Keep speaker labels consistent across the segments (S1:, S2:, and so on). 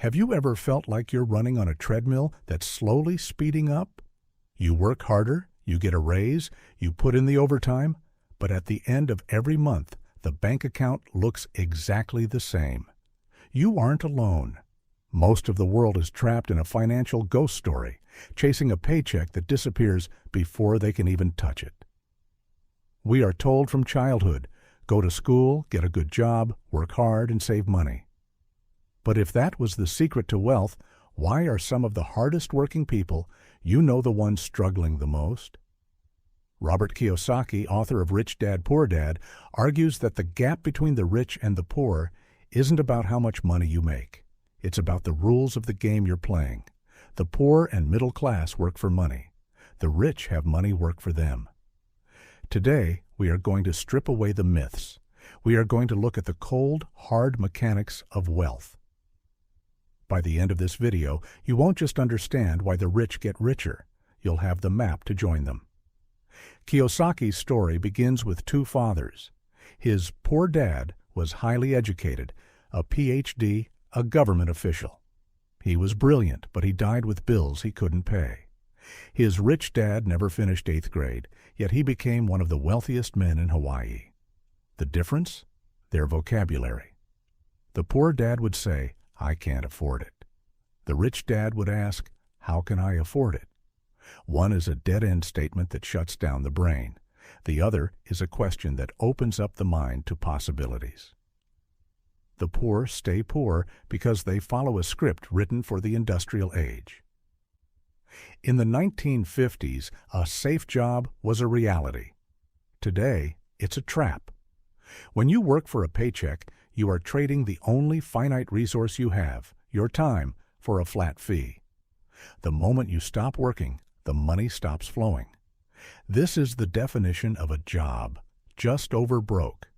S1: Have you ever felt like you're running on a treadmill that's slowly speeding up? You work harder, you get a raise, you put in the overtime, but at the end of every month, the bank account looks exactly the same. You aren't alone. Most of the world is trapped in a financial ghost story, chasing a paycheck that disappears before they can even touch it. We are told from childhood, go to school, get a good job, work hard, and save money. But if that was the secret to wealth, why are some of the hardest working people, the ones struggling the most? Robert Kiyosaki, author of Rich Dad, Poor Dad, argues that the gap between the rich and the poor isn't about how much money you make. It's about the rules of the game you're playing. The poor and middle class work for money. The rich have money work for them. Today, we are going to strip away the myths. We are going to look at the cold, hard mechanics of wealth. By the end of this video, you won't just understand why the rich get richer. You'll have the map to join them. Kiyosaki's story begins with two fathers. His poor dad was highly educated, a PhD, a government official. He was brilliant, but he died with bills he couldn't pay. His rich dad never finished 8th grade, yet he became one of the wealthiest men in Hawaii. The difference? Their vocabulary. The poor dad would say, "I can't afford it." The rich dad would ask, "How can I afford it?" One is a dead-end statement that shuts down the brain. The other is a question that opens up the mind to possibilities. The poor stay poor because they follow a script written for the industrial age. In the 1950s, a safe job was a reality. Today, it's a trap. When you work for a paycheck, you are trading the only finite resource you have, your time, for a flat fee. The moment you stop working, the money stops flowing. This is the definition of a job, just over broke.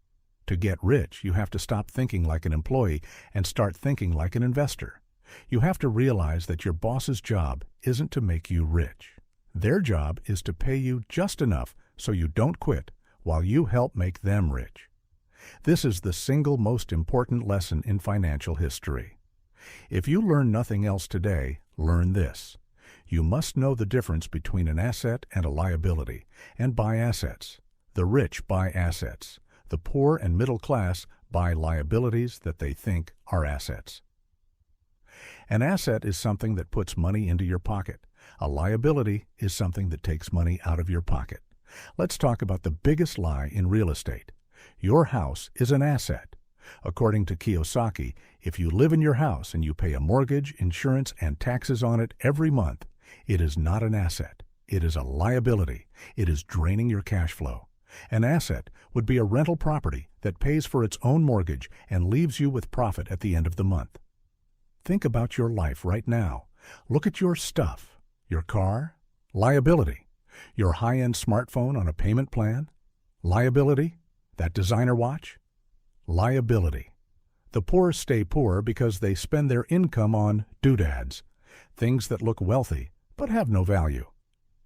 S1: To get rich, you have to stop thinking like an employee and start thinking like an investor. You have to realize that your boss's job isn't to make you rich. Their job is to pay you just enough so you don't quit while you help make them rich. This is the single most important lesson in financial history. If you learn nothing else today, learn this. You must know the difference between an asset and a liability, and buy assets. The rich buy assets. The poor and middle class buy liabilities that they think are assets. An asset is something that puts money into your pocket. A liability is something that takes money out of your pocket. Let's talk about the biggest lie in real estate. Your house is an asset. According to Kiyosaki, if you live in your house and you pay a mortgage, insurance, and taxes on it every month, it is not an asset. It is a liability. It is draining your cash flow. An asset would be a rental property that pays for its own mortgage and leaves you with profit at the end of the month. Think about your life right now. Look at your stuff. Your car? Liability. Your high-end smartphone on a payment plan? Liability. That designer watch? Liability. The poor stay poor because they spend their income on doodads, things that look wealthy but have no value.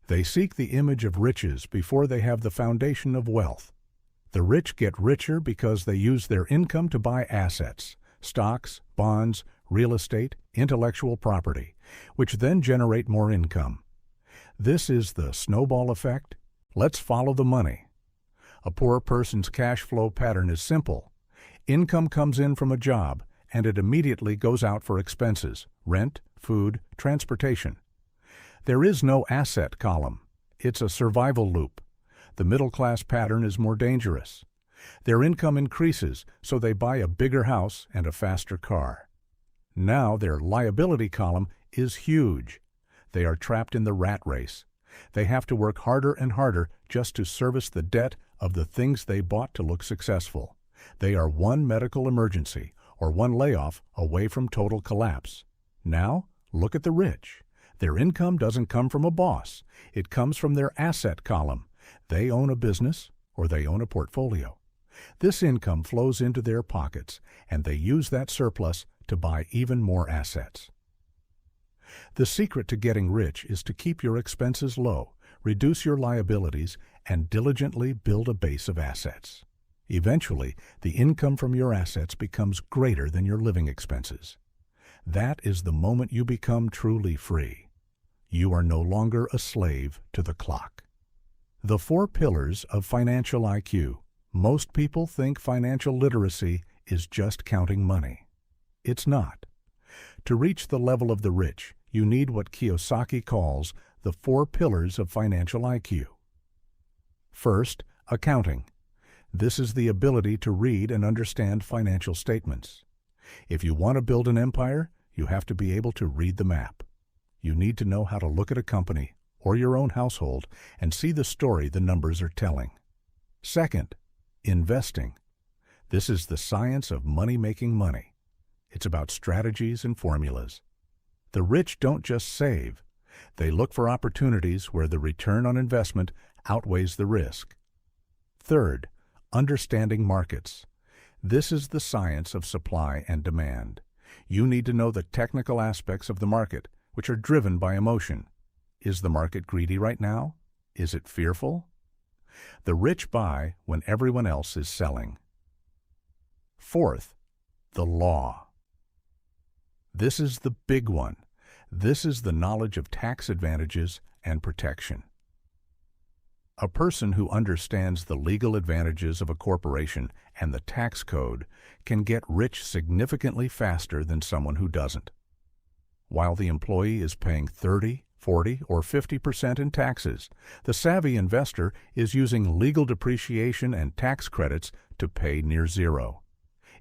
S1: They seek the image of riches before they have the foundation of wealth. The rich get richer because they use their income to buy assets, stocks, bonds, real estate, intellectual property, which then generate more income. This is the snowball effect. Let's follow the money. A poor person's cash flow pattern is simple. Income comes in from a job, and it immediately goes out for expenses, rent, food, transportation. There is no asset column. It's a survival loop. The middle-class pattern is more dangerous. Their income increases, so they buy a bigger house and a faster car. Now their liability column is huge. They are trapped in the rat race. They have to work harder and harder just to service the debt of the things they bought to look successful. They are one medical emergency or one layoff away from total collapse. Now, look at the rich. Their income doesn't come from a boss. It comes from their asset column. They own a business or they own a portfolio. This income flows into their pockets, and they use that surplus to buy even more assets. The secret to getting rich is to keep your expenses low, reduce your liabilities, and diligently build a base of assets. Eventually, the income from your assets becomes greater than your living expenses. That is the moment you become truly free. You are no longer a slave to the clock. The 4 pillars of financial IQ. Most people think financial literacy is just counting money. It's not. To reach the level of the rich, you need what Kiyosaki calls the 4 pillars of financial IQ. First, accounting. This is the ability to read and understand financial statements. If you want to build an empire, you have to be able to read the map. You need to know how to look at a company or your own household and see the story the numbers are telling. Second, investing. This is the science of making money. It's about strategies and formulas. The rich don't just save. They look for opportunities where the return on investment outweighs the risk. Third, understanding markets. This is the science of supply and demand. You need to know the technical aspects of the market, which are driven by emotion. Is the market greedy right now? Is it fearful? The rich buy when everyone else is selling. Fourth, the law. This is the big one. This is the knowledge of tax advantages and protection. A person who understands the legal advantages of a corporation and the tax code can get rich significantly faster than someone who doesn't. While the employee is paying 30, 40, or 50% in taxes, the savvy investor is using legal depreciation and tax credits to pay near zero.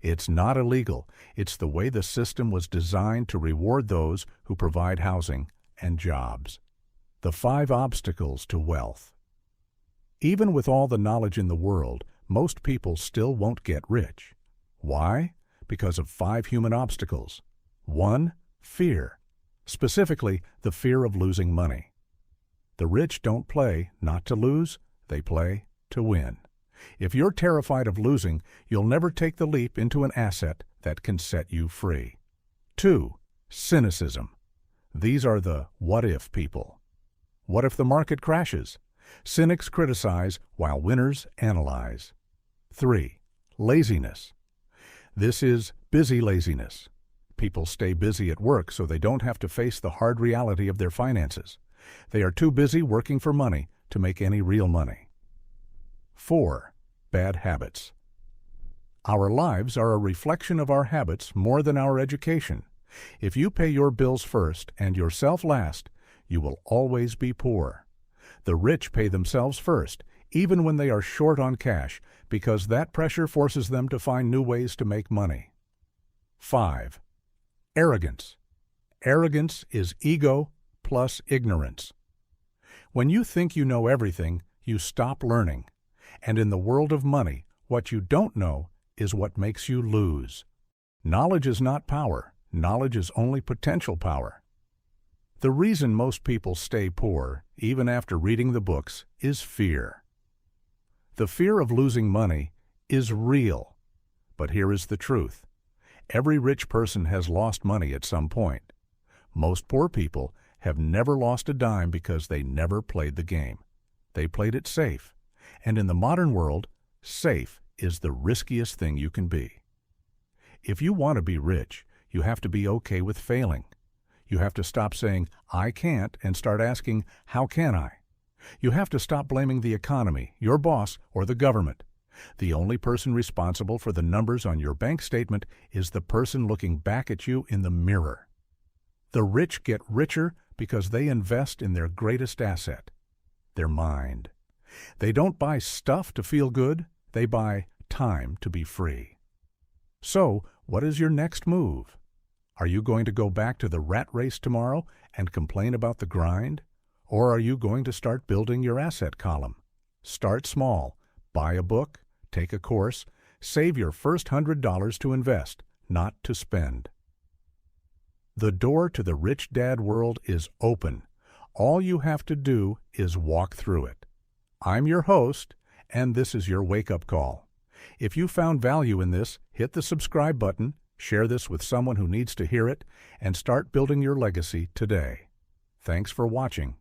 S1: It's not illegal. It's the way the system was designed to reward those who provide housing and jobs. The 5 obstacles to wealth. Even with all the knowledge in the world, most people still won't get rich. Why? Because of 5 human obstacles. 1. Fear. Specifically, the fear of losing money. The rich don't play not to lose, they play to win. If you're terrified of losing, you'll never take the leap into an asset that can set you free. 2. Cynicism. These are the what-if people. What if the market crashes? Cynics criticize while winners analyze. 3. Laziness. This is busy laziness. People stay busy at work so they don't have to face the hard reality of their finances. They are too busy working for money to make any real money. 4. Bad habits. Our lives are a reflection of our habits more than our education. If you pay your bills first and yourself last, you will always be poor. The rich pay themselves first, even when they are short on cash, because that pressure forces them to find new ways to make money. 5. Arrogance. Arrogance is ego plus ignorance. When you think you know everything, you stop learning. And in the world of money, what you don't know is what makes you lose. Knowledge is not power. Knowledge is only potential power. The reason most people stay poor, even after reading the books, is fear. The fear of losing money is real. But here is the truth. Every rich person has lost money at some point. Most poor people have never lost a dime because they never played the game. They played it safe. And in the modern world, safe is the riskiest thing you can be. If you want to be rich, you have to be okay with failing. You have to stop saying, I can't, and start asking, how can I? You have to stop blaming the economy, your boss, or the government. The only person responsible for the numbers on your bank statement is the person looking back at you in the mirror. The rich get richer because they invest in their greatest asset, their mind. They don't buy stuff to feel good, they buy time to be free. So, what is your next move? Are you going to go back to the rat race tomorrow and complain about the grind? Or are you going to start building your asset column? Start small. Buy a book, take a course, save your first $100 to invest, not to spend. The door to the rich dad world is open. All you have to do is walk through it. I'm your host, and this is your wake-up call. If you found value in this, hit the subscribe button, share this with someone who needs to hear it, and start building your legacy today. Thanks for watching.